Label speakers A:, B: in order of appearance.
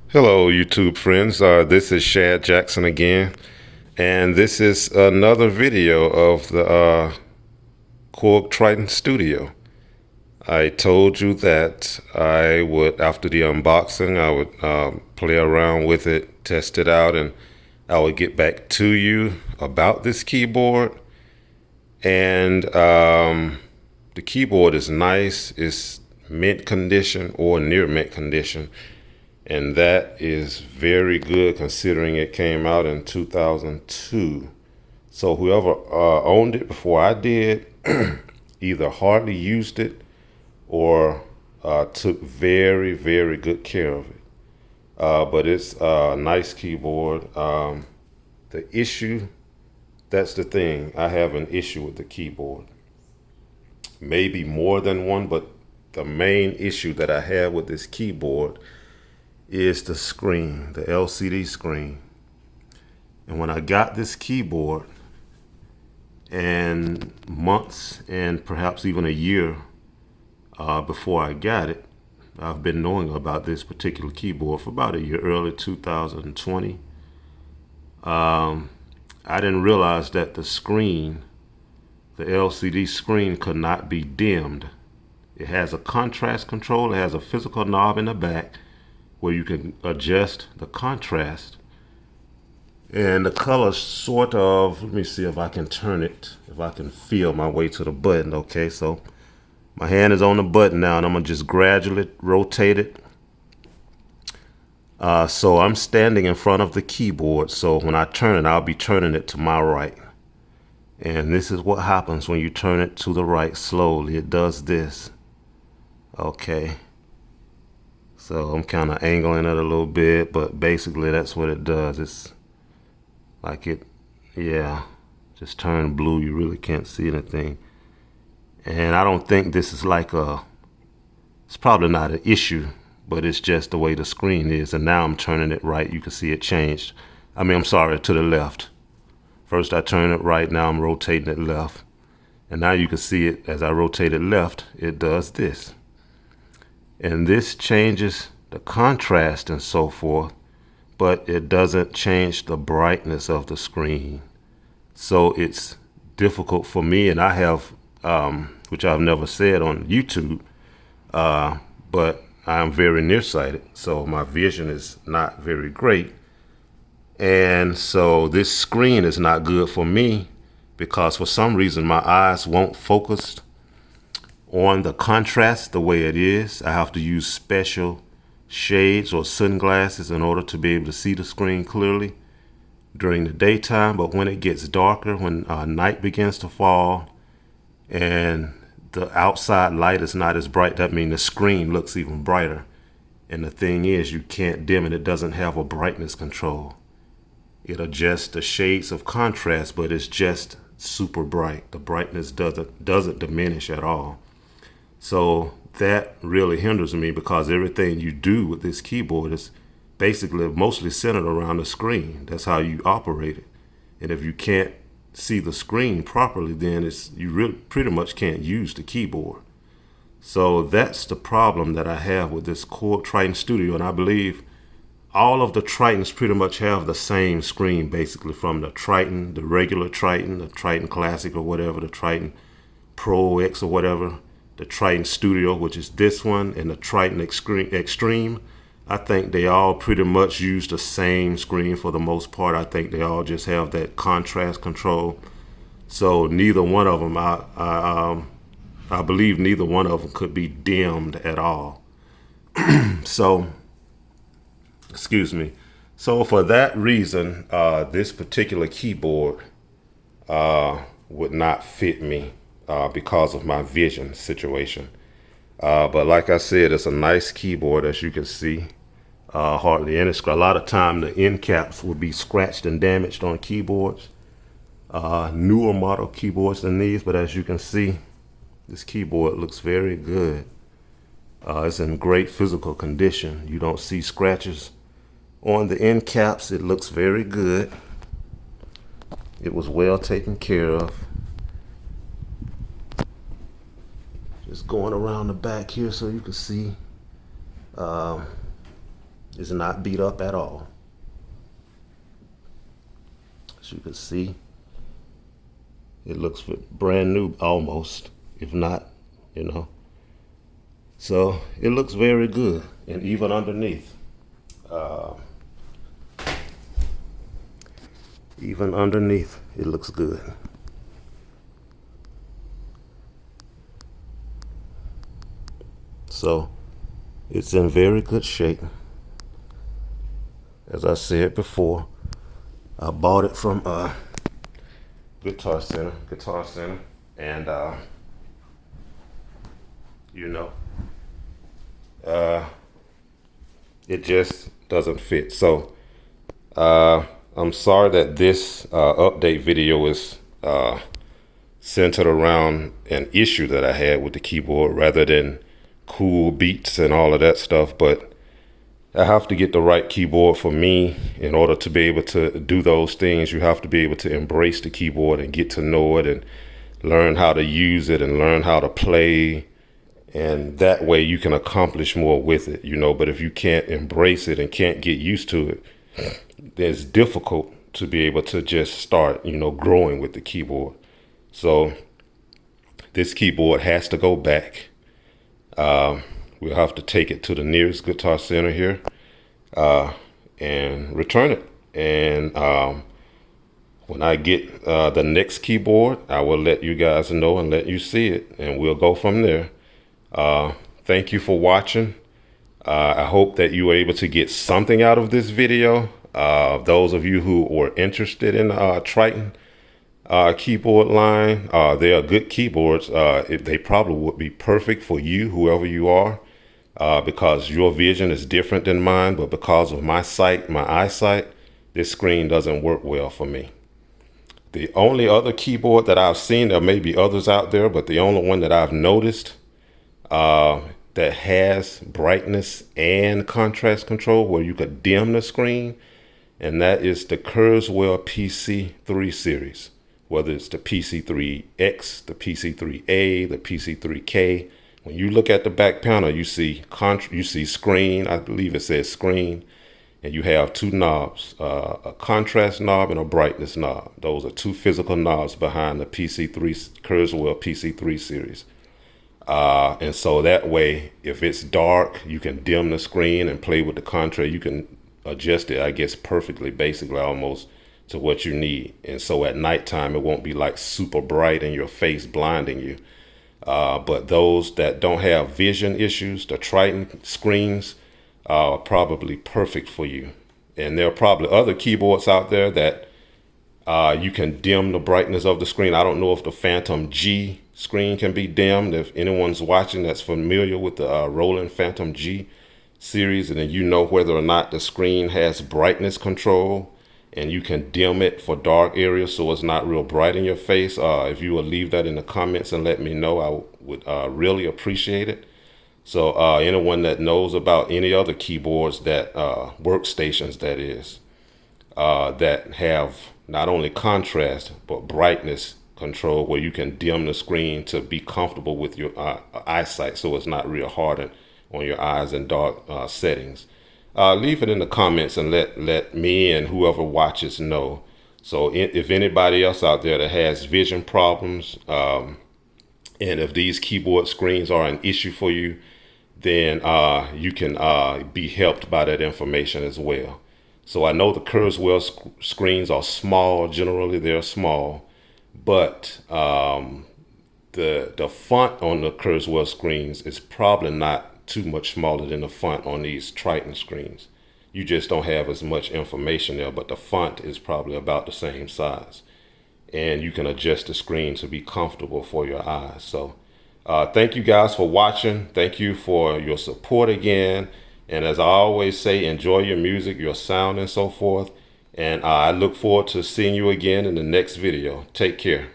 A: Hello, YouTube friends. This is Shad Jackson again, and this is another video of the Korg Triton Studio. I told you that I would, after the unboxing, I would play around with it, test it out, and I would get back to you about this keyboard. And the keyboard is nice. It's mint condition or near mint condition. And that is very good considering it came out in 2002. So whoever owned it before I did either hardly used it or took very, very good care of it. But it's a nice keyboard. The issue, that's the thing. I have an issue with the keyboard. Maybe more than one, but the main issue that I have with this keyboard is the screen, the LCD screen. And when I got this keyboard, and months and perhaps even a year before I got it, I've been knowing about this particular keyboard for about a year, early 2020. I didn't realize that the screen, the LCD screen, could not be dimmed. It has a contrast control. It has a physical knob in the back where you can adjust the contrast. And the color sort of, let me see if I can turn it, if I can feel my way to the button. Okay, so my hand is on the button now, and I'm gonna just gradually rotate it. So I'm standing in front of the keyboard, so when I turn it, I'll be turning it to my right. And this is what happens when you turn it to the right slowly. It does this. Okay. So I'm kind of angling it a little bit, but basically that's what it does. It's like it, yeah, just turned blue. You really can't see anything. And I don't think this is like it's probably not an issue, but it's just the way the screen is. And now I'm turning it right. You can see it changed. I'm sorry, to the left. First I turn it right, now I'm rotating it left. And now you can see it as I rotate it left, it does this. And this changes the contrast and so forth, but it doesn't change the brightness of the screen. So it's difficult for me, and I have, which I've never said on YouTube, but I'm very nearsighted, so my vision is not very great. And so this screen is not good for me because for some reason my eyes won't focus on the contrast the way it is. I have to use special shades or sunglasses in order to be able to see the screen clearly during the daytime. But when it gets darker, when night begins to fall and the outside light is not as bright, that means the screen looks even brighter. And the thing is, you can't dim it. It doesn't have a brightness control. It adjusts the shades of contrast, but it's just super bright. The brightness doesn't diminish at all. So that really hinders me because everything you do with this keyboard is basically mostly centered around the screen. That's how you operate it. And if you can't see the screen properly, then you really pretty much can't use the keyboard. So that's the problem that I have with this Korg Triton Studio. And I believe all of the Tritons pretty much have the same screen, basically, from the Triton, the regular Triton, the Triton Classic or whatever, the Triton Pro X or whatever, the Triton Studio, which is this one, and the Triton Extreme. I think they all pretty much use the same screen for the most part. I think they all just have that contrast control. So neither one of them, I believe neither one of them could be dimmed at all. So, excuse me. So for that reason, this particular keyboard would not fit me because of my vision situation. But like I said, it's a nice keyboard, as you can see. Hardly any scratch. A lot of time the end caps would be scratched and damaged on keyboards. Newer model keyboards than these, but as you can see, this keyboard looks very good. It's in great physical condition. You don't see scratches on the end caps. It looks very good. It was well taken care of. Just going around the back here so you can see It's not beat up at all. As you can see, it looks brand new almost, if not, you know. So it looks very good, and even underneath. Even underneath, it looks good. So it's in very good shape. As I said before, I bought it from Guitar Center, and you know, it just doesn't fit. So I'm sorry that this update video is centered around an issue that I had with the keyboard rather than cool beats and all of that stuff, but I have to get the right keyboard for me. In order to be able to do those things, you have to be able to embrace the keyboard and get to know it and learn how to use it and learn how to play, and that way you can accomplish more with it, you know. But if you can't embrace it and can't get used to it, it's difficult to be able to just start, you know, growing with the keyboard. So this keyboard has to go back. We'll have to take it to the nearest Guitar Center here and return it. And when I get the next keyboard, I will let you guys know and let you see it, and we'll go from there. Thank you for watching. I hope that you were able to get something out of this video. Those of you who were interested in Triton keyboard line, they are good keyboards. They probably would be perfect for you, whoever you are, because your vision is different than mine. But because of my eyesight, this screen doesn't work well for me. The only other keyboard that I've seen, there may be others out there, but the only one that I've noticed that has brightness and contrast control where you could dim the screen, and that is the Kurzweil PC3 series. Whether it's the PC3X, the PC3A, the PC3K. When you look at the back panel, you see screen. I believe it says screen, and you have two knobs, a contrast knob and a brightness knob. Those are two physical knobs behind the Kurzweil PC3 series. And so that way, if it's dark, you can dim the screen and play with the contrast. You can adjust it, I guess, perfectly, basically almost to what you need. And so at nighttime, it won't be like super bright in your face, blinding you. But those that don't have vision issues, the Triton screens are probably perfect for you. And there are probably other keyboards out there that you can dim the brightness of the screen. I don't know if the Phantom G screen can be dimmed. If anyone's watching that's familiar with the Roland Phantom G series, and then you know whether or not the screen has brightness control, and you can dim it for dark areas so it's not real bright in your face. If you would leave that in the comments and let me know, I would really appreciate it. So anyone that knows about any other keyboards that workstations, that is, that have not only contrast but brightness control where you can dim the screen to be comfortable with your eyesight so it's not real hard on your eyes in dark settings. Leave it in the comments and let me and whoever watches know. So if anybody else out there that has vision problems, and if these keyboard screens are an issue for you, then you can be helped by that information as well. So I know the Kurzweil screens are small. Generally, they're small, but the font on the Kurzweil screens is probably not too much smaller than the font on these Triton screens. You just don't have as much information there, but the font is probably about the same size, and you can adjust the screen to be comfortable for your eyes. So thank you guys for watching. Thank you for your support again, and as I always say, enjoy your music, your sound, and so forth, and I look forward to seeing you again in the next video. Take care.